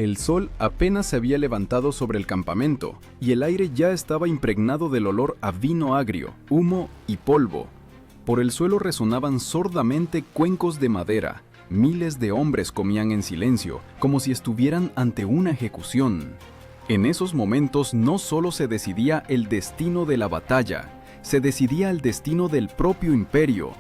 El sol apenas se había levantado sobre el campamento, y el aire ya estaba impregnado del olor a vino agrio, humo y polvo. Por el suelo resonaban sordamente cuencos de madera. Miles de hombres comían en silencio, como si estuvieran ante una ejecución. En esos momentos no solo se decidía el destino de la batalla, se decidía el destino del propio imperio.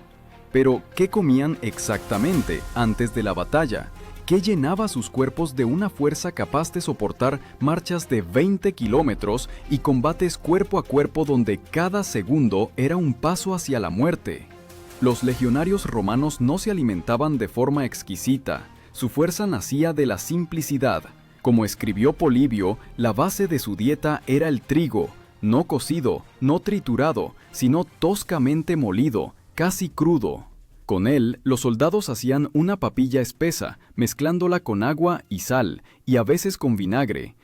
Pero, ¿qué comían exactamente antes de la batalla? ¿Qué llenaba sus cuerpos de una fuerza capaz de soportar marchas de 20 kilómetros y combates cuerpo a cuerpo donde cada segundo era un paso hacia la muerte? Los legionarios romanos no se alimentaban de forma exquisita, su fuerza nacía de la simplicidad. Como escribió Polibio, la base de su dieta era el trigo, no cocido, no triturado, sino toscamente molido, casi crudo. Con él, los soldados hacían una papilla espesa, mezclándola con agua y sal, y a veces con vinagre.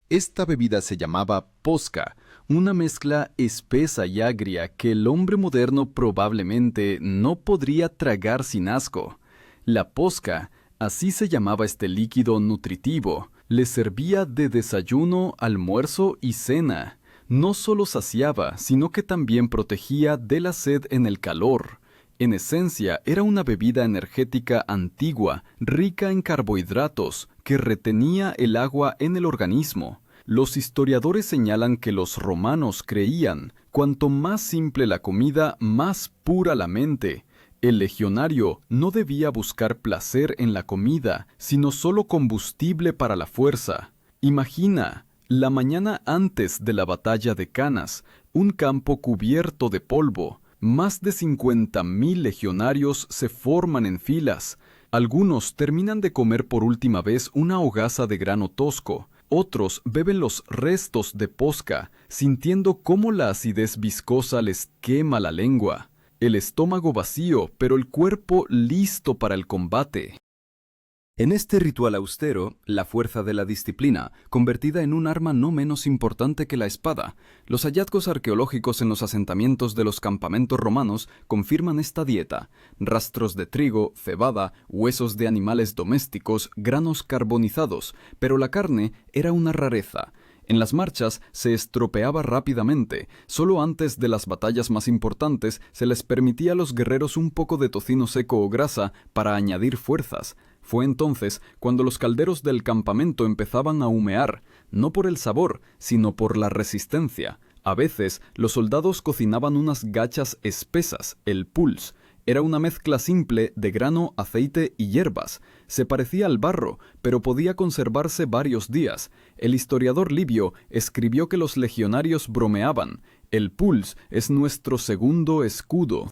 Esta bebida se llamaba posca, una mezcla espesa y agria que el hombre moderno probablemente no podría tragar sin asco. La posca, así se llamaba este líquido nutritivo, les servía de desayuno, almuerzo y cena. No solo saciaba, sino que también protegía de la sed en el calor. En esencia, era una bebida energética antigua, rica en carbohidratos, que retenía el agua en el organismo. Los historiadores señalan que los romanos creían, cuanto más simple la comida, más pura la mente. El legionario no debía buscar placer en la comida, sino solo combustible para la fuerza. Imagina, la mañana antes de la batalla de Canas, un campo cubierto de polvo. Más de 50,000 legionarios se forman en filas. Algunos terminan de comer por última vez una hogaza de grano tosco. Otros beben los restos de posca, sintiendo cómo la acidez viscosa les quema la lengua. El estómago vacío, pero el cuerpo listo para el combate. En este ritual austero, la fuerza de la disciplina, convertida en un arma no menos importante que la espada, los hallazgos arqueológicos en los asentamientos de los campamentos romanos confirman esta dieta: rastros de trigo, cebada, huesos de animales domésticos, granos carbonizados, pero la carne era una rareza. En las marchas se estropeaba rápidamente. Solo antes de las batallas más importantes se les permitía a los guerreros un poco de tocino seco o grasa para añadir fuerzas. Fue entonces cuando los calderos del campamento empezaban a humear, no por el sabor, sino por la resistencia. A veces, los soldados cocinaban unas gachas espesas, el pulse. Era una mezcla simple de grano, aceite y hierbas. Se parecía al barro, pero podía conservarse varios días. El historiador Livio escribió que los legionarios bromeaban: el pulse es nuestro segundo escudo.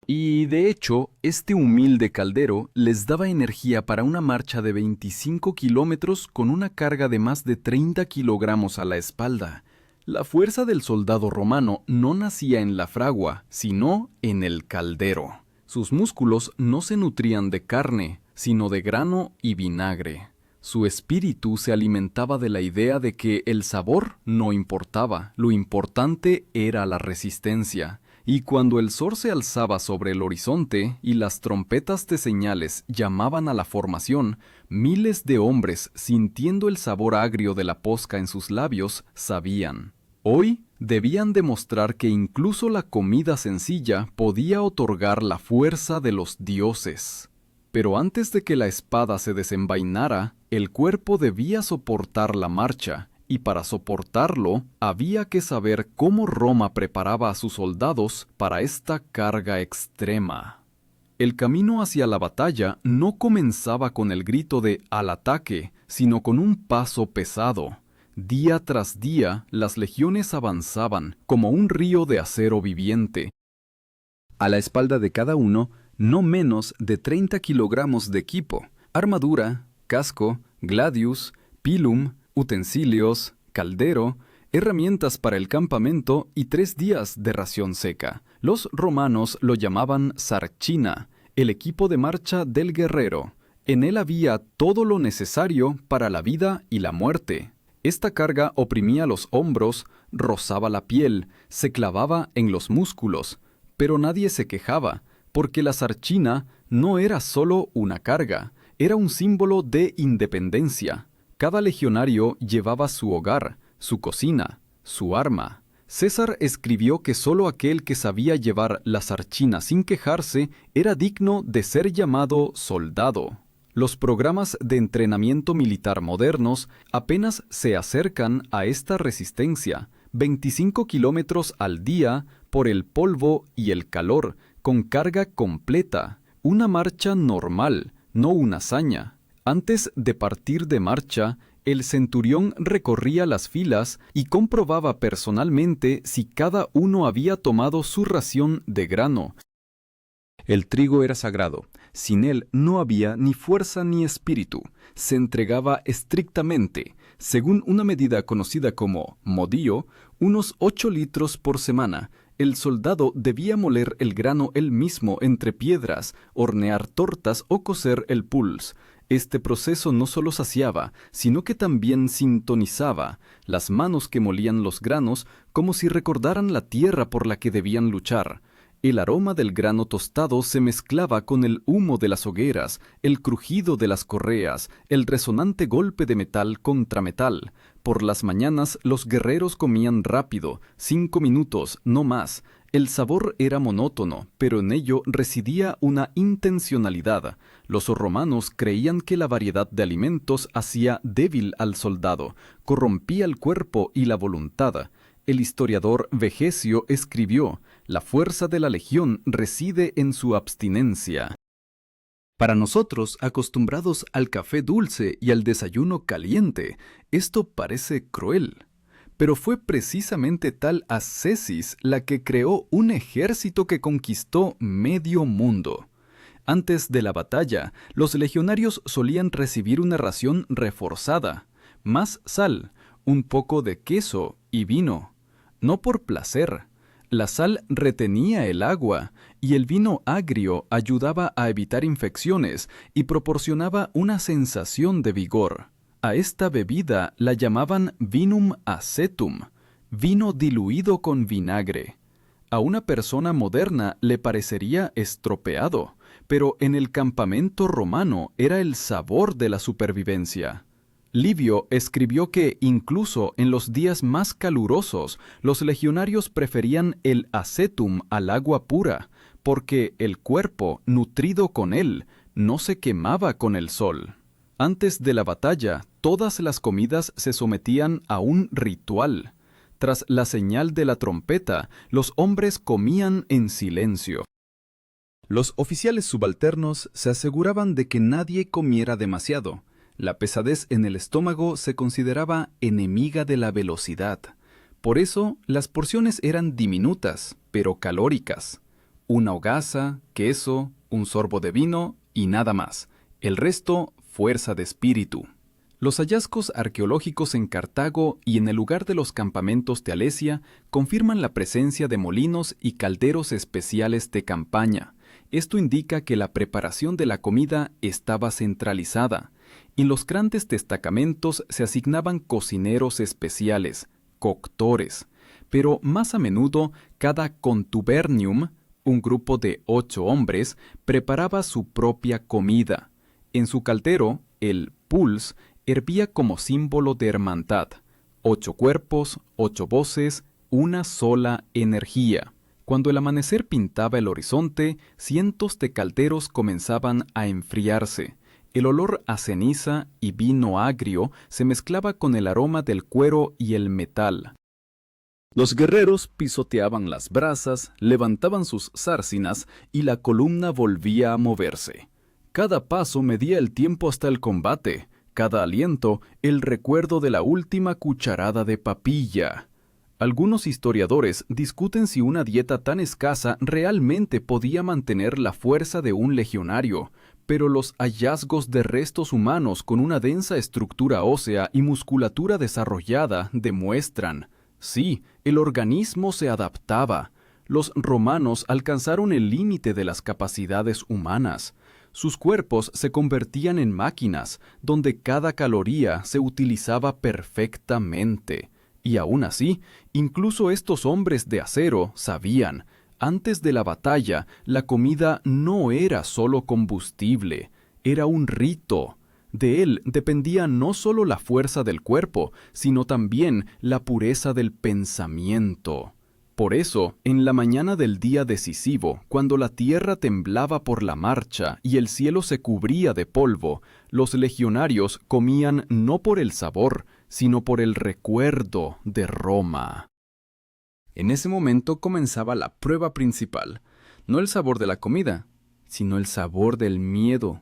Y de hecho, este humilde caldero les daba energía para una marcha de 25 kilómetros con una carga de más de 30 kilogramos a la espalda. La fuerza del soldado romano no nacía en la fragua, sino en el caldero. Sus músculos no se nutrían de carne, sino de grano y vinagre. Su espíritu se alimentaba de la idea de que el sabor no importaba, lo importante era la resistencia. Y cuando el sol se alzaba sobre el horizonte y las trompetas de señales llamaban a la formación, miles de hombres, sintiendo el sabor agrio de la posca en sus labios, sabían. Hoy debían demostrar que incluso la comida sencilla podía otorgar la fuerza de los dioses. Pero antes de que la espada se desenvainara, el cuerpo debía soportar la marcha. Y para soportarlo, había que saber cómo Roma preparaba a sus soldados para esta carga extrema. El camino hacia la batalla no comenzaba con el grito de «al ataque», sino con un paso pesado. Día tras día, las legiones avanzaban como un río de acero viviente. A la espalda de cada uno, no menos de 30 kilogramos de equipo: armadura, casco, gladius, pilum, utensilios, caldero, herramientas para el campamento y 3 días de ración seca. Los romanos lo llamaban sarcina, el equipo de marcha del guerrero. En él había todo lo necesario para la vida y la muerte. Esta carga oprimía los hombros, rozaba la piel, se clavaba en los músculos, pero nadie se quejaba, porque la sarcina no era solo una carga. Era un símbolo de independencia. Cada legionario llevaba su hogar, su cocina, su arma. César escribió que solo aquel que sabía llevar la sarchina sin quejarse era digno de ser llamado soldado. Los programas de entrenamiento militar modernos apenas se acercan a esta resistencia, 25 kilómetros al día por el polvo y el calor, con carga completa, una marcha normal, no una hazaña. Antes de partir de marcha, el centurión recorría las filas y comprobaba personalmente si cada uno había tomado su ración de grano. El trigo era sagrado. Sin él no había ni fuerza ni espíritu. Se entregaba estrictamente, según una medida conocida como modío, unos 8 litros por semana. El soldado debía moler el grano él mismo entre piedras, hornear tortas o cocer el pulse. Este proceso no solo saciaba, sino que también sintonizaba las manos que molían los granos como si recordaran la tierra por la que debían luchar. El aroma del grano tostado se mezclaba con el humo de las hogueras, el crujido de las correas, el resonante golpe de metal contra metal. Por las mañanas los guerreros comían rápido, 5 minutos, no más. El sabor era monótono, pero en ello residía una intencionalidad. Los romanos creían que la variedad de alimentos hacía débil al soldado, corrompía el cuerpo y la voluntad. El historiador Vegecio escribió: «La fuerza de la legión reside en su abstinencia». Para nosotros, acostumbrados al café dulce y al desayuno caliente, esto parece cruel. Pero fue precisamente tal ascesis la que creó un ejército que conquistó medio mundo. Antes de la batalla, los legionarios solían recibir una ración reforzada, más sal, un poco de queso y vino. No por placer. La sal retenía el agua y el vino agrio ayudaba a evitar infecciones y proporcionaba una sensación de vigor. A esta bebida la llamaban vinum acetum, vino diluido con vinagre. A una persona moderna le parecería estropeado, pero en el campamento romano era el sabor de la supervivencia. Livio escribió que incluso en los días más calurosos, los legionarios preferían el acetum al agua pura, porque el cuerpo, nutrido con él, no se quemaba con el sol. Antes de la batalla, todas las comidas se sometían a un ritual. Tras la señal de la trompeta, los hombres comían en silencio. Los oficiales subalternos se aseguraban de que nadie comiera demasiado. La pesadez en el estómago se consideraba enemiga de la velocidad. Por eso, las porciones eran diminutas, pero calóricas. Una hogaza, queso, un sorbo de vino y nada más. El resto, fuerza de espíritu. Los hallazgos arqueológicos en Cartago y en el lugar de los campamentos de Alesia confirman la presencia de molinos y calderos especiales de campaña. Esto indica que la preparación de la comida estaba centralizada. En los grandes destacamentos se asignaban cocineros especiales, coctores, pero más a menudo cada contubernium, un grupo de 8 hombres, preparaba su propia comida. En su caldero, el pulse hervía como símbolo de hermandad. 8 cuerpos, 8 voces, una sola energía. Cuando el amanecer pintaba el horizonte, cientos de calderos comenzaban a enfriarse. El olor a ceniza y vino agrio se mezclaba con el aroma del cuero y el metal. Los guerreros pisoteaban las brasas, levantaban sus zárcinas y la columna volvía a moverse. Cada paso medía el tiempo hasta el combate, cada aliento el recuerdo de la última cucharada de papilla. Algunos historiadores discuten si una dieta tan escasa realmente podía mantener la fuerza de un legionario, pero los hallazgos de restos humanos con una densa estructura ósea y musculatura desarrollada demuestran, sí, el organismo se adaptaba. Los romanos alcanzaron el límite de las capacidades humanas. Sus cuerpos se convertían en máquinas, donde cada caloría se utilizaba perfectamente. Y aún así, incluso estos hombres de acero sabían, antes de la batalla, la comida no era solo combustible, Era un rito. De él dependía no solo la fuerza del cuerpo, sino también la pureza del pensamiento. Por eso, en la mañana del día decisivo, cuando la tierra temblaba por la marcha y el cielo se cubría de polvo, los legionarios comían no por el sabor, sino por el recuerdo de Roma. En ese momento comenzaba la prueba principal, no el sabor de la comida, sino el sabor del miedo,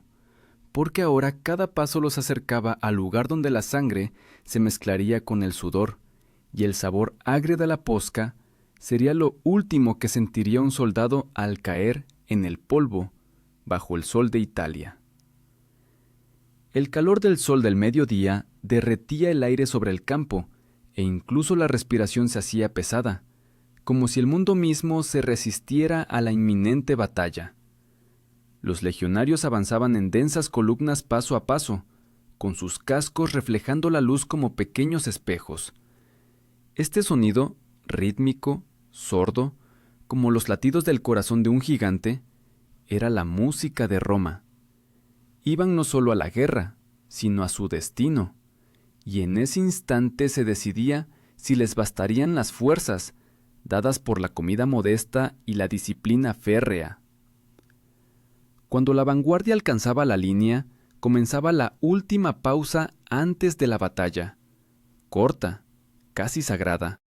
porque ahora cada paso los acercaba al lugar donde la sangre se mezclaría con el sudor, y el sabor agrio de la posca sería lo último que sentiría un soldado al caer en el polvo bajo el sol de Italia. El calor del sol del mediodía derretía el aire sobre el campo, e incluso la respiración se hacía pesada, como si el mundo mismo se resistiera a la inminente batalla. Los legionarios avanzaban en densas columnas paso a paso, con sus cascos reflejando la luz como pequeños espejos. Este sonido, rítmico, sordo, como los latidos del corazón de un gigante, era la música de Roma. Iban no solo a la guerra, sino a su destino, y en ese instante se decidía si les bastarían las fuerzas, dadas por la comida modesta y la disciplina férrea. Cuando la vanguardia alcanzaba la línea, comenzaba la última pausa antes de la batalla, corta, casi sagrada.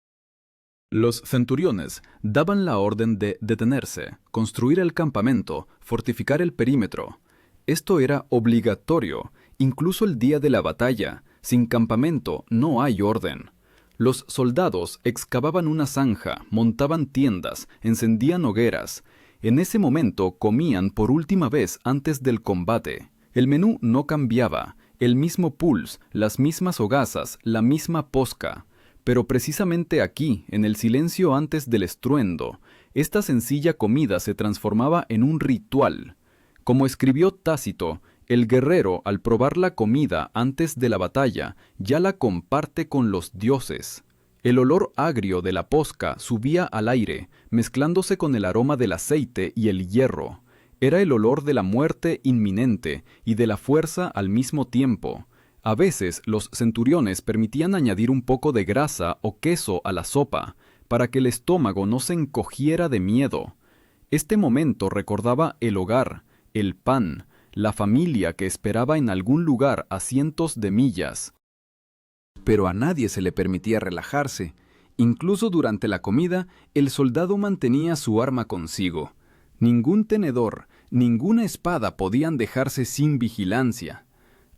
Los centuriones daban la orden de detenerse, construir el campamento, fortificar el perímetro. Esto era obligatorio, incluso el día de la batalla. Sin campamento no hay orden. Los soldados excavaban una zanja, montaban tiendas, encendían hogueras. En ese momento comían por última vez antes del combate. El menú no cambiaba, el mismo pulse, las mismas hogazas, la misma posca. Pero precisamente aquí, en el silencio antes del estruendo, esta sencilla comida se transformaba en un ritual. Como escribió Tácito, el guerrero, al probar la comida antes de la batalla, ya la comparte con los dioses. El olor agrio de la posca subía al aire, mezclándose con el aroma del aceite y el hierro. Era el olor de la muerte inminente y de la fuerza al mismo tiempo. A veces los centuriones permitían añadir un poco de grasa o queso a la sopa, para que el estómago no se encogiera de miedo. Este momento recordaba el hogar, el pan, la familia que esperaba en algún lugar a cientos de millas. Pero a nadie se le permitía relajarse. Incluso durante la comida, el soldado mantenía su arma consigo. Ningún tenedor, ninguna espada podían dejarse sin vigilancia.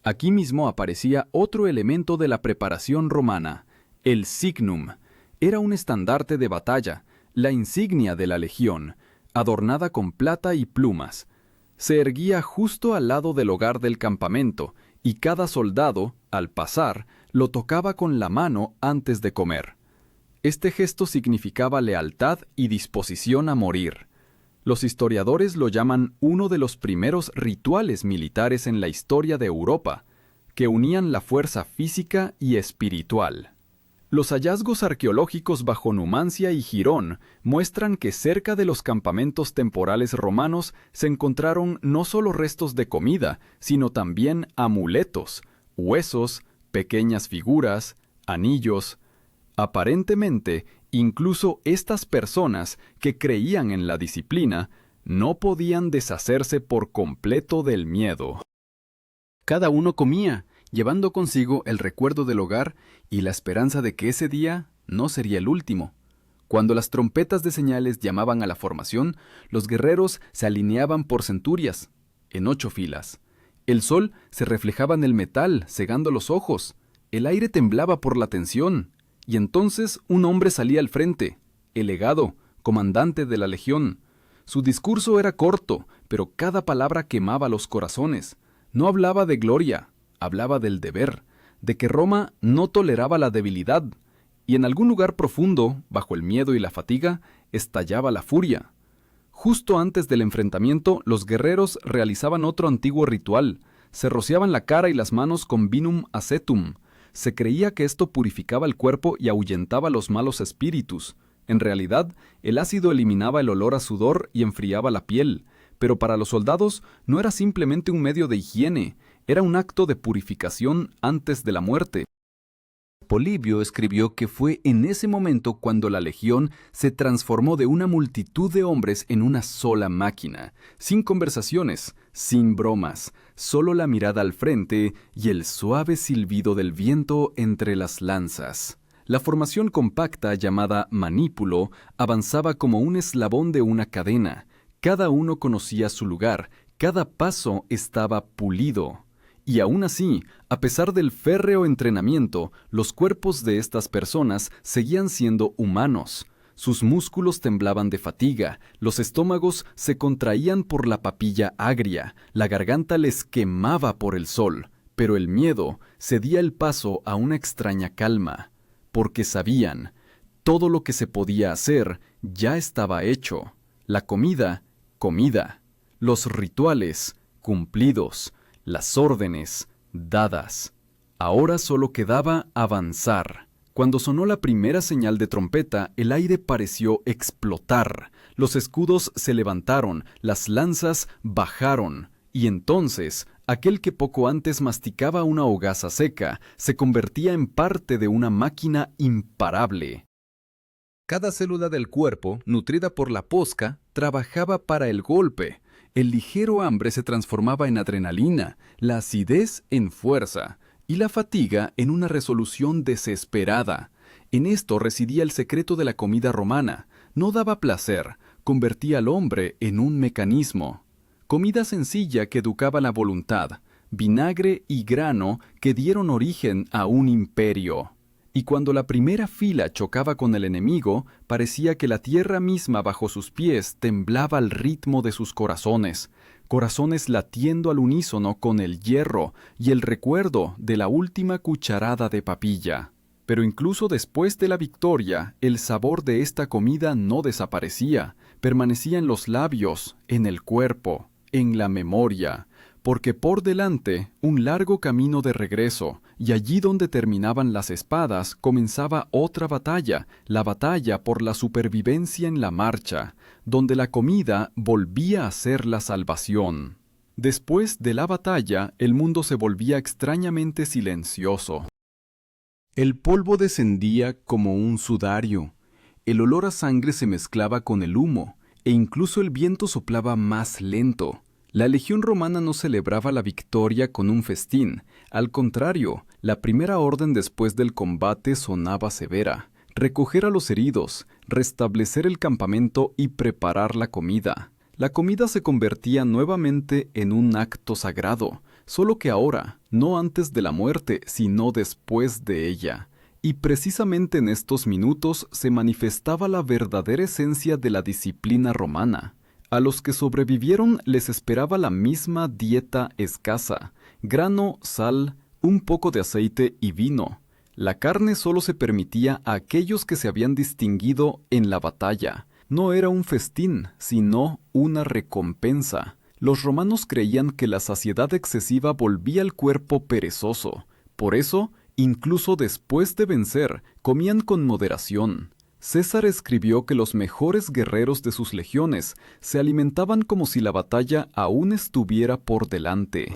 Aquí mismo aparecía otro elemento de la preparación romana, el signum. Era un estandarte de batalla, la insignia de la legión, adornada con plata y plumas. Se erguía justo al lado del hogar del campamento, y cada soldado, al pasar, lo tocaba con la mano antes de comer. Este gesto significaba lealtad y disposición a morir. Los historiadores lo llaman uno de los primeros rituales militares en la historia de Europa, que unían la fuerza física y espiritual. Los hallazgos arqueológicos bajo Numancia y Girón muestran que cerca de los campamentos temporales romanos se encontraron no solo restos de comida, sino también amuletos, huesos, pequeñas figuras, anillos. Aparentemente, incluso estas personas que creían en la disciplina no podían deshacerse por completo del miedo. Cada uno comía, llevando consigo el recuerdo del hogar y la esperanza de que ese día no sería el último. Cuando las trompetas de señales llamaban a la formación, los guerreros se alineaban por centurias, en 8 filas. El sol se reflejaba en el metal, cegando los ojos. El aire temblaba por la tensión. Y entonces un hombre salía al frente, el legado, comandante de la legión. Su discurso era corto, pero cada palabra quemaba los corazones. No hablaba de gloria, hablaba del deber, de que Roma no toleraba la debilidad, y en algún lugar profundo, bajo el miedo y la fatiga, estallaba la furia. Justo antes del enfrentamiento, los guerreros realizaban otro antiguo ritual. Se rociaban la cara y las manos con vinum acetum. Se creía que esto purificaba el cuerpo y ahuyentaba los malos espíritus. En realidad, el ácido eliminaba el olor a sudor y enfriaba la piel, pero para los soldados no era simplemente un medio de higiene, era un acto de purificación antes de la muerte. Polibio escribió que fue en ese momento cuando la legión se transformó de una multitud de hombres en una sola máquina, sin conversaciones, sin bromas, solo la mirada al frente y el suave silbido del viento entre las lanzas. La formación compacta llamada manípulo avanzaba como un eslabón de una cadena. Cada uno conocía su lugar, cada paso estaba pulido. Y aún así, a pesar del férreo entrenamiento, los cuerpos de estas personas seguían siendo humanos. Sus músculos temblaban de fatiga, los estómagos se contraían por la papilla agria, la garganta les quemaba por el sol, pero el miedo cedía el paso a una extraña calma, porque sabían, todo lo que se podía hacer ya estaba hecho. La comida, comida. Los rituales, cumplidos. Las órdenes, dadas. Ahora solo quedaba avanzar. Cuando sonó la primera señal de trompeta, el aire pareció explotar. Los escudos se levantaron, las lanzas bajaron. Y entonces, aquel que poco antes masticaba una hogaza seca, se convertía en parte de una máquina imparable. Cada célula del cuerpo, nutrida por la posca, trabajaba para el golpe. El ligero hambre se transformaba en adrenalina, la acidez en fuerza y la fatiga en una resolución desesperada. En esto residía el secreto de la comida romana. No daba placer, convertía al hombre en un mecanismo. Comida sencilla que educaba la voluntad, vinagre y grano que dieron origen a un imperio. Y cuando la primera fila chocaba con el enemigo, parecía que la tierra misma bajo sus pies temblaba al ritmo de sus corazones, corazones latiendo al unísono con el hierro y el recuerdo de la última cucharada de papilla. Pero incluso después de la victoria, el sabor de esta comida no desaparecía, permanecía en los labios, en el cuerpo, en la memoria, porque por delante un largo camino de regreso, y allí donde terminaban las espadas comenzaba otra batalla, la batalla por la supervivencia en la marcha, donde la comida volvía a ser la salvación. Después de la batalla, el mundo se volvía extrañamente silencioso. El polvo descendía como un sudario, el olor a sangre se mezclaba con el humo, e incluso el viento soplaba más lento. La legión romana no celebraba la victoria con un festín. Al contrario, la primera orden después del combate sonaba severa. Recoger a los heridos, restablecer el campamento y preparar la comida. La comida se convertía nuevamente en un acto sagrado, solo que ahora, no antes de la muerte, sino después de ella. Y precisamente en estos minutos se manifestaba la verdadera esencia de la disciplina romana. A los que sobrevivieron les esperaba la misma dieta escasa, grano, sal, un poco de aceite y vino. La carne solo se permitía a aquellos que se habían distinguido en la batalla. No era un festín, sino una recompensa. Los romanos creían que la saciedad excesiva volvía al cuerpo perezoso. Por eso, incluso después de vencer, comían con moderación. César escribió que los mejores guerreros de sus legiones se alimentaban como si la batalla aún estuviera por delante.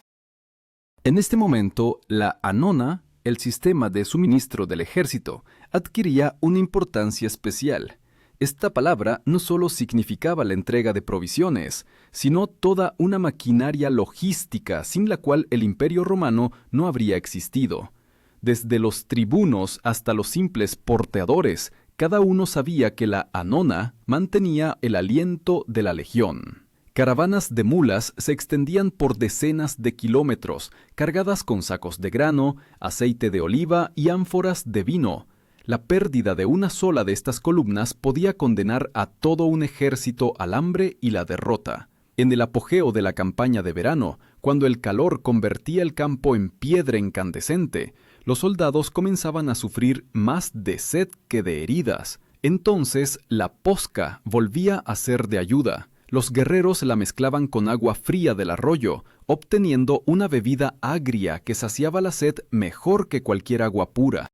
En este momento, la anona, el sistema de suministro del ejército, adquiría una importancia especial. Esta palabra no solo significaba la entrega de provisiones, sino toda una maquinaria logística sin la cual el Imperio Romano no habría existido. Desde los tribunos hasta los simples porteadores, cada uno sabía que la anona mantenía el aliento de la legión. Caravanas de mulas se extendían por decenas de kilómetros, cargadas con sacos de grano, aceite de oliva y ánforas de vino. La pérdida de una sola de estas columnas podía condenar a todo un ejército al hambre y la derrota. En el apogeo de la campaña de verano, cuando el calor convertía el campo en piedra incandescente, los soldados comenzaban a sufrir más de sed que de heridas. Entonces la posca volvía a ser de ayuda. Los guerreros la mezclaban con agua fría del arroyo, obteniendo una bebida agria que saciaba la sed mejor que cualquier agua pura.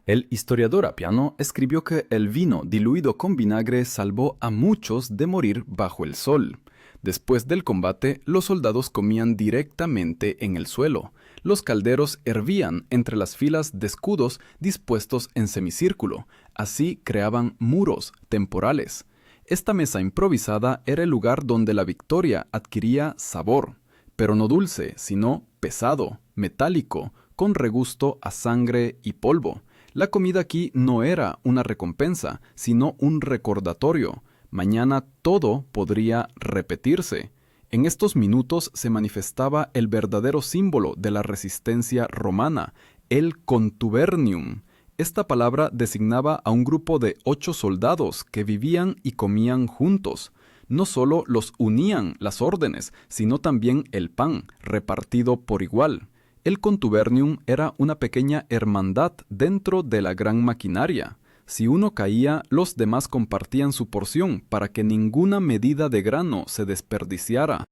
El historiador Apiano escribió que el vino diluido con vinagre salvó a muchos de morir bajo el sol. Después del combate, los soldados comían directamente en el suelo. Los calderos hervían entre las filas de escudos dispuestos en semicírculo. Así creaban muros temporales. Esta mesa improvisada era el lugar donde la victoria adquiría sabor, pero no dulce, sino pesado, metálico, con regusto a sangre y polvo. La comida aquí no era una recompensa, sino un recordatorio. Mañana todo podría repetirse. En estos minutos se manifestaba el verdadero símbolo de la resistencia romana, el contubernium. Esta palabra designaba a un grupo de 8 soldados que vivían y comían juntos. No solo los unían las órdenes, sino también el pan, repartido por igual. El contubernium era una pequeña hermandad dentro de la gran maquinaria. Si uno caía, los demás compartían su porción para que ninguna medida de grano se desperdiciara.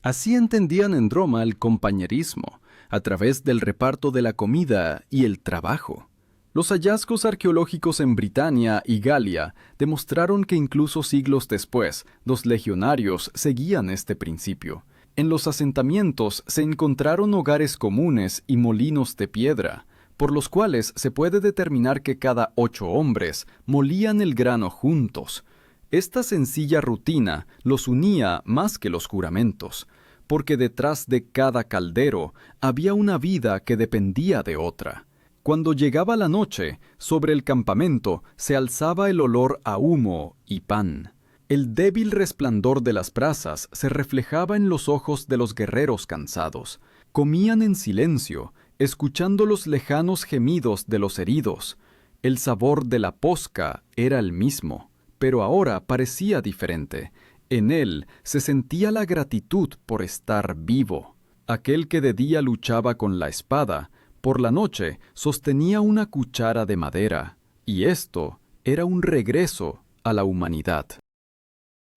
Así entendían en Roma el compañerismo, a través del reparto de la comida y el trabajo. Los hallazgos arqueológicos en Britania y Galia demostraron que incluso siglos después, los legionarios seguían este principio. En los asentamientos se encontraron hogares comunes y molinos de piedra, por los cuales se puede determinar que cada 8 hombres molían el grano juntos. Esta sencilla rutina los unía más que los juramentos, porque detrás de cada caldero había una vida que dependía de otra. Cuando llegaba la noche, sobre el campamento se alzaba el olor a humo y pan. El débil resplandor de las brasas se reflejaba en los ojos de los guerreros cansados. Comían en silencio, escuchando los lejanos gemidos de los heridos. El sabor de la posca era el mismo, pero ahora parecía diferente. En él se sentía la gratitud por estar vivo. Aquel que de día luchaba con la espada, por la noche sostenía una cuchara de madera, y esto era un regreso a la humanidad.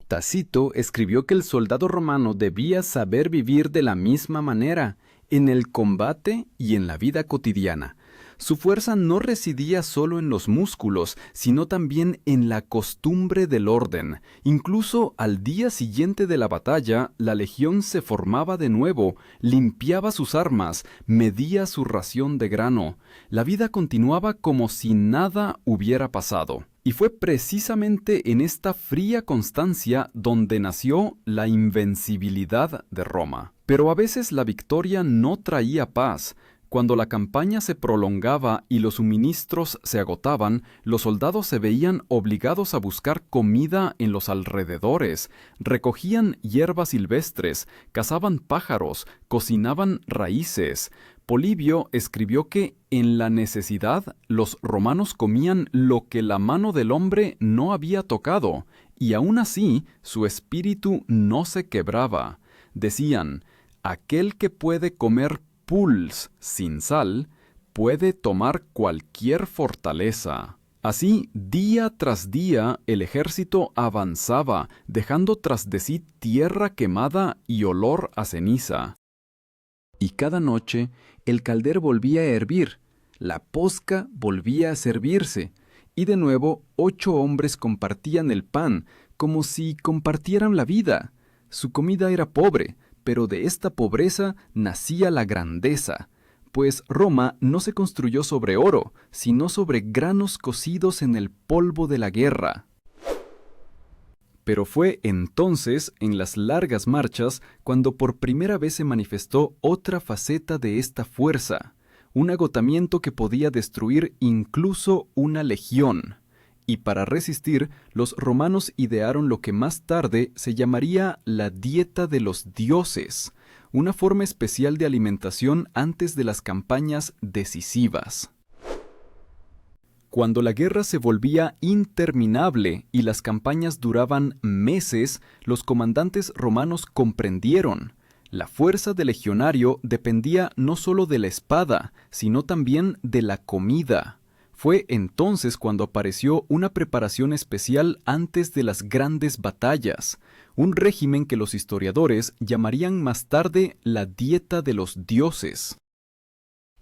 Tácito escribió que el soldado romano debía saber vivir de la misma manera, en el combate y en la vida cotidiana. Su fuerza no residía solo en los músculos, sino también en la costumbre del orden. Incluso al día siguiente de la batalla, la legión se formaba de nuevo, limpiaba sus armas, medía su ración de grano. La vida continuaba como si nada hubiera pasado. Y fue precisamente en esta fría constancia donde nació la invencibilidad de Roma. Pero a veces la victoria no traía paz. Cuando la campaña se prolongaba y los suministros se agotaban, los soldados se veían obligados a buscar comida en los alrededores, recogían hierbas silvestres, cazaban pájaros, cocinaban raíces. Polibio escribió que en la necesidad los romanos comían lo que la mano del hombre no había tocado, y aún así su espíritu no se quebraba. Decían, aquel que puede comer pulse sin sal, puede tomar cualquier fortaleza. Así, día tras día, el ejército avanzaba, dejando tras de sí tierra quemada y olor a ceniza. Y cada noche, el caldero volvía a hervir, la posca volvía a servirse, y de nuevo 8 hombres compartían el pan, como si compartieran la vida. Su comida era pobre, pero de esta pobreza nacía la grandeza, pues Roma no se construyó sobre oro, sino sobre granos cocidos en el polvo de la guerra. Pero fue entonces, en las largas marchas, cuando por primera vez se manifestó otra faceta de esta fuerza, un agotamiento que podía destruir incluso una legión. Y para resistir, los romanos idearon lo que más tarde se llamaría la dieta de los dioses, una forma especial de alimentación antes de las campañas decisivas. Cuando la guerra se volvía interminable y las campañas duraban meses, los comandantes romanos comprendieron. La fuerza del legionario dependía no solo de la espada, sino también de la comida. Fue entonces cuando apareció una preparación especial antes de las grandes batallas, un régimen que los historiadores llamarían más tarde la dieta de los dioses.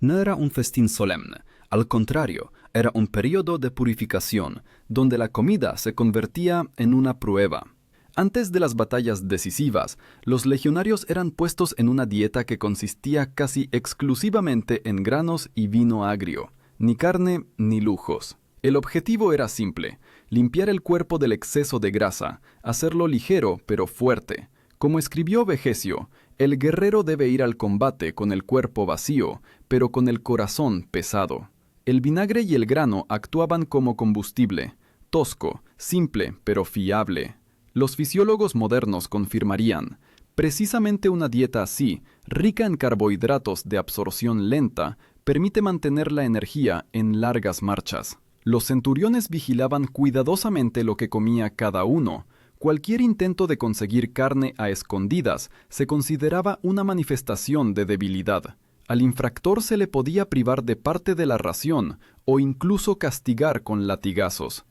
No era un festín solemne, al contrario, era un periodo de purificación, donde la comida se convertía en una prueba. Antes de las batallas decisivas, los legionarios eran puestos en una dieta que consistía casi exclusivamente en granos y vino agrio, ni carne ni lujos. El objetivo era simple: limpiar el cuerpo del exceso de grasa, hacerlo ligero pero fuerte. Como escribió Vegesio, el guerrero debe ir al combate con el cuerpo vacío, pero con el corazón pesado. El vinagre y el grano actuaban como combustible, tosco, simple pero fiable. Los fisiólogos modernos confirmarían: precisamente una dieta así, rica en carbohidratos de absorción lenta, permite mantener la energía en largas marchas. Los centuriones vigilaban cuidadosamente lo que comía cada uno. Cualquier intento de conseguir carne a escondidas se consideraba una manifestación de debilidad. Al infractor se le podía privar de parte de la ración o incluso castigar con latigazos.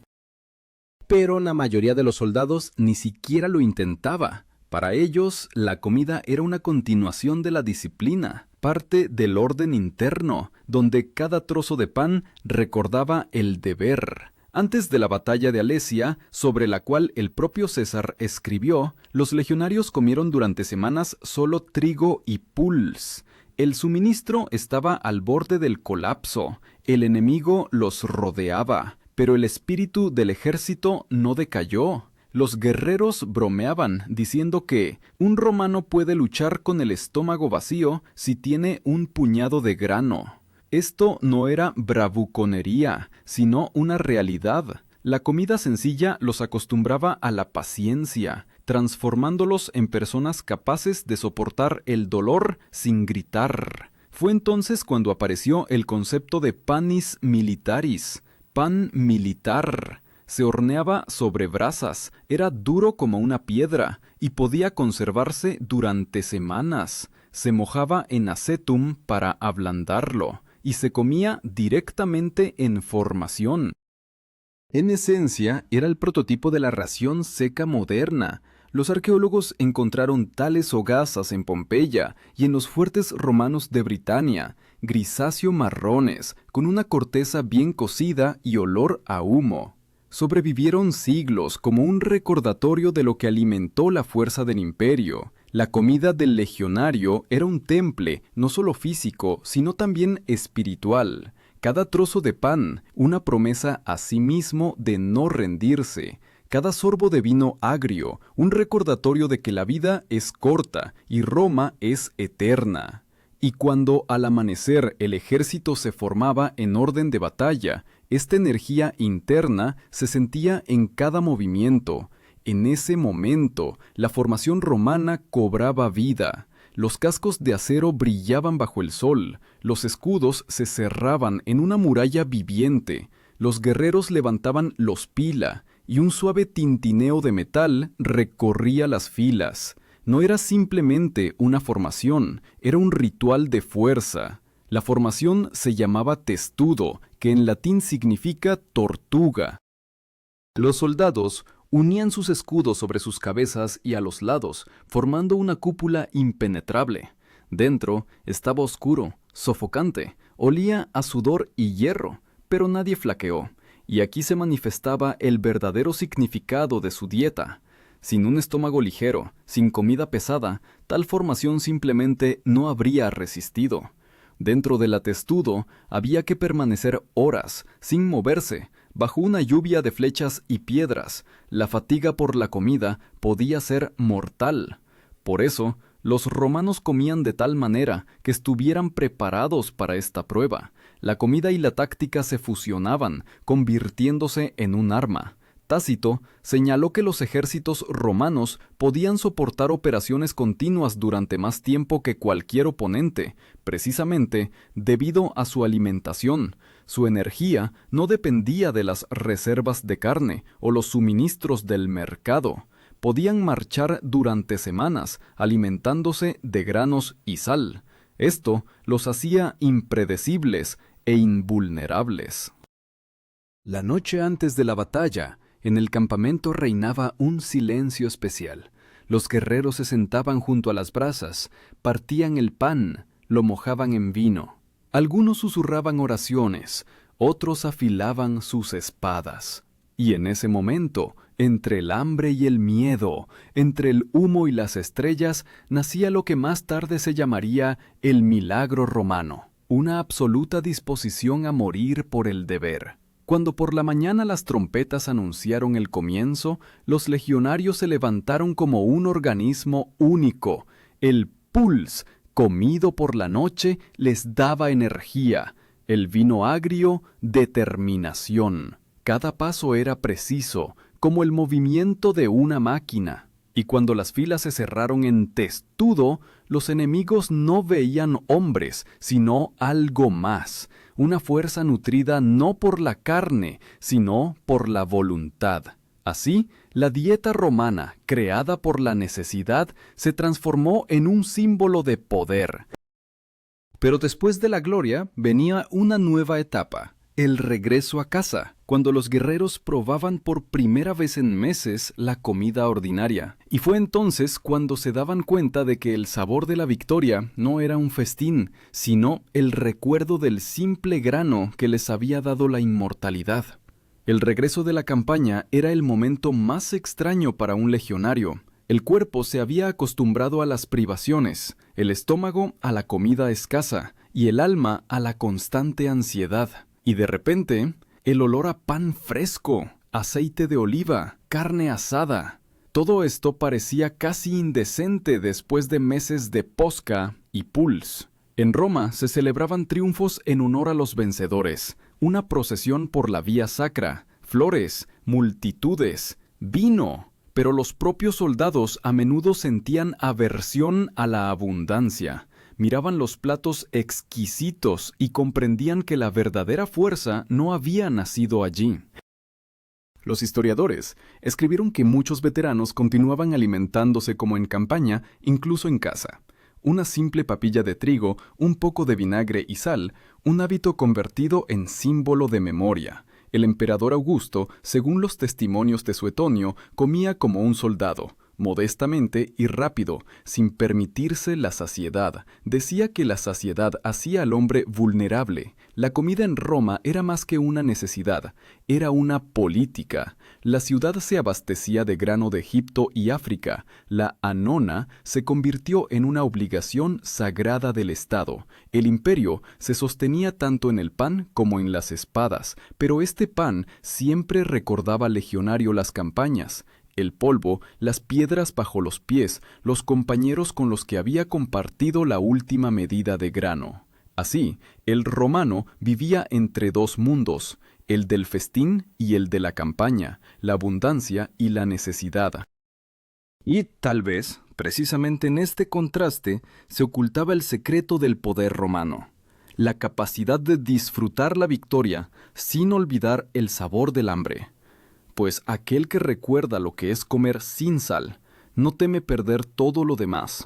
Pero la mayoría de los soldados ni siquiera lo intentaba. Para ellos, la comida era una continuación de la disciplina, parte del orden interno, donde cada trozo de pan recordaba el deber. Antes de la batalla de Alesia, sobre la cual el propio César escribió, los legionarios comieron durante semanas solo trigo y pulse. El suministro estaba al borde del colapso. El enemigo los rodeaba. Pero el espíritu del ejército no decayó. Los guerreros bromeaban, diciendo que un romano puede luchar con el estómago vacío si tiene un puñado de grano. Esto no era bravuconería, sino una realidad. La comida sencilla los acostumbraba a la paciencia, transformándolos en personas capaces de soportar el dolor sin gritar. Fue entonces cuando apareció el concepto de panis militaris, pan militar. Se horneaba sobre brasas, era duro como una piedra y podía conservarse durante semanas. Se mojaba en acetum para ablandarlo y se comía directamente en formación. En esencia, era el prototipo de la ración seca moderna. Los arqueólogos encontraron tales hogazas en Pompeya y en los fuertes romanos de Britania, grisáceo-marrones, con una corteza bien cocida y olor a humo. Sobrevivieron siglos como un recordatorio de lo que alimentó la fuerza del imperio. La comida del legionario era un temple, no solo físico, sino también espiritual. Cada trozo de pan, una promesa a sí mismo de no rendirse. Cada sorbo de vino agrio, un recordatorio de que la vida es corta y Roma es eterna. Y cuando al amanecer el ejército se formaba en orden de batalla, esta energía interna se sentía en cada movimiento. En ese momento, la formación romana cobraba vida. Los cascos de acero brillaban bajo el sol, los escudos se cerraban en una muralla viviente, los guerreros levantaban los pila, y un suave tintineo de metal recorría las filas. No era simplemente una formación, era un ritual de fuerza. La formación se llamaba testudo, que en latín significa tortuga. Los soldados unían sus escudos sobre sus cabezas y a los lados, formando una cúpula impenetrable. Dentro estaba oscuro, sofocante, olía a sudor y hierro, pero nadie flaqueó. Y aquí se manifestaba el verdadero significado de su dieta. Sin un estómago ligero, sin comida pesada, tal formación simplemente no habría resistido. Dentro del atestudo había que permanecer horas, sin moverse, bajo una lluvia de flechas y piedras. La fatiga por la comida podía ser mortal. Por eso, los romanos comían de tal manera que estuvieran preparados para esta prueba. La comida y la táctica se fusionaban, convirtiéndose en un arma. Tácito señaló que los ejércitos romanos podían soportar operaciones continuas durante más tiempo que cualquier oponente, precisamente debido a su alimentación. Su energía no dependía de las reservas de carne o los suministros del mercado. Podían marchar durante semanas, alimentándose de granos y sal. Esto los hacía impredecibles e invulnerables. La noche antes de la batalla, en el campamento reinaba un silencio especial. Los guerreros se sentaban junto a las brasas, partían el pan, lo mojaban en vino. Algunos susurraban oraciones, otros afilaban sus espadas. Y en ese momento, Entre el hambre y el miedo, entre el humo y las estrellas, nacía lo que más tarde se llamaría el milagro romano, una absoluta disposición a morir por el deber. Cuando por la mañana las trompetas anunciaron el comienzo, los legionarios se levantaron como un organismo único. El puls, comido por la noche, les daba energía. El vino agrio, determinación. Cada paso era preciso, como el movimiento de una máquina. Y cuando las filas se cerraron en testudo, los enemigos no veían hombres, sino algo más, una fuerza nutrida no por la carne, sino por la voluntad. Así, la dieta romana, creada por la necesidad, se transformó en un símbolo de poder. Pero después de la gloria venía una nueva etapa, el regreso a casa, cuando los guerreros probaban por primera vez en meses la comida ordinaria. Y fue entonces cuando se daban cuenta de que el sabor de la victoria no era un festín, sino el recuerdo del simple grano que les había dado la inmortalidad. El regreso de la campaña era el momento más extraño para un legionario. El cuerpo se había acostumbrado a las privaciones, el estómago a la comida escasa y el alma a la constante ansiedad. Y de repente, el olor a pan fresco, aceite de oliva, carne asada. Todo esto parecía casi indecente después de meses de posca y puls. En Roma se celebraban triunfos en honor a los vencedores, una procesión por la vía sacra, flores, multitudes, vino. Pero los propios soldados a menudo sentían aversión a la abundancia. Miraban los platos exquisitos y comprendían que la verdadera fuerza no había nacido allí. Los historiadores escribieron que muchos veteranos continuaban alimentándose como en campaña, incluso en casa. Una simple papilla de trigo, un poco de vinagre y sal, un hábito convertido en símbolo de memoria. El emperador Augusto, según los testimonios de Suetonio, comía como un soldado, modestamente y rápido, sin permitirse la saciedad. Decía que la saciedad hacía al hombre vulnerable. La comida en Roma era más que una necesidad, era una política. La ciudad se abastecía de grano de Egipto y África. La anona se convirtió en una obligación sagrada del Estado. El imperio se sostenía tanto en el pan como en las espadas, pero este pan siempre recordaba al legionario las campañas. El polvo, las piedras bajo los pies, los compañeros con los que había compartido la última medida de grano. Así, el romano vivía entre dos mundos, el del festín y el de la campaña, la abundancia y la necesidad. Y tal vez, precisamente en este contraste, se ocultaba el secreto del poder romano, la capacidad de disfrutar la victoria sin olvidar el sabor del hambre. Pues aquel que recuerda lo que es comer sin sal, no teme perder todo lo demás.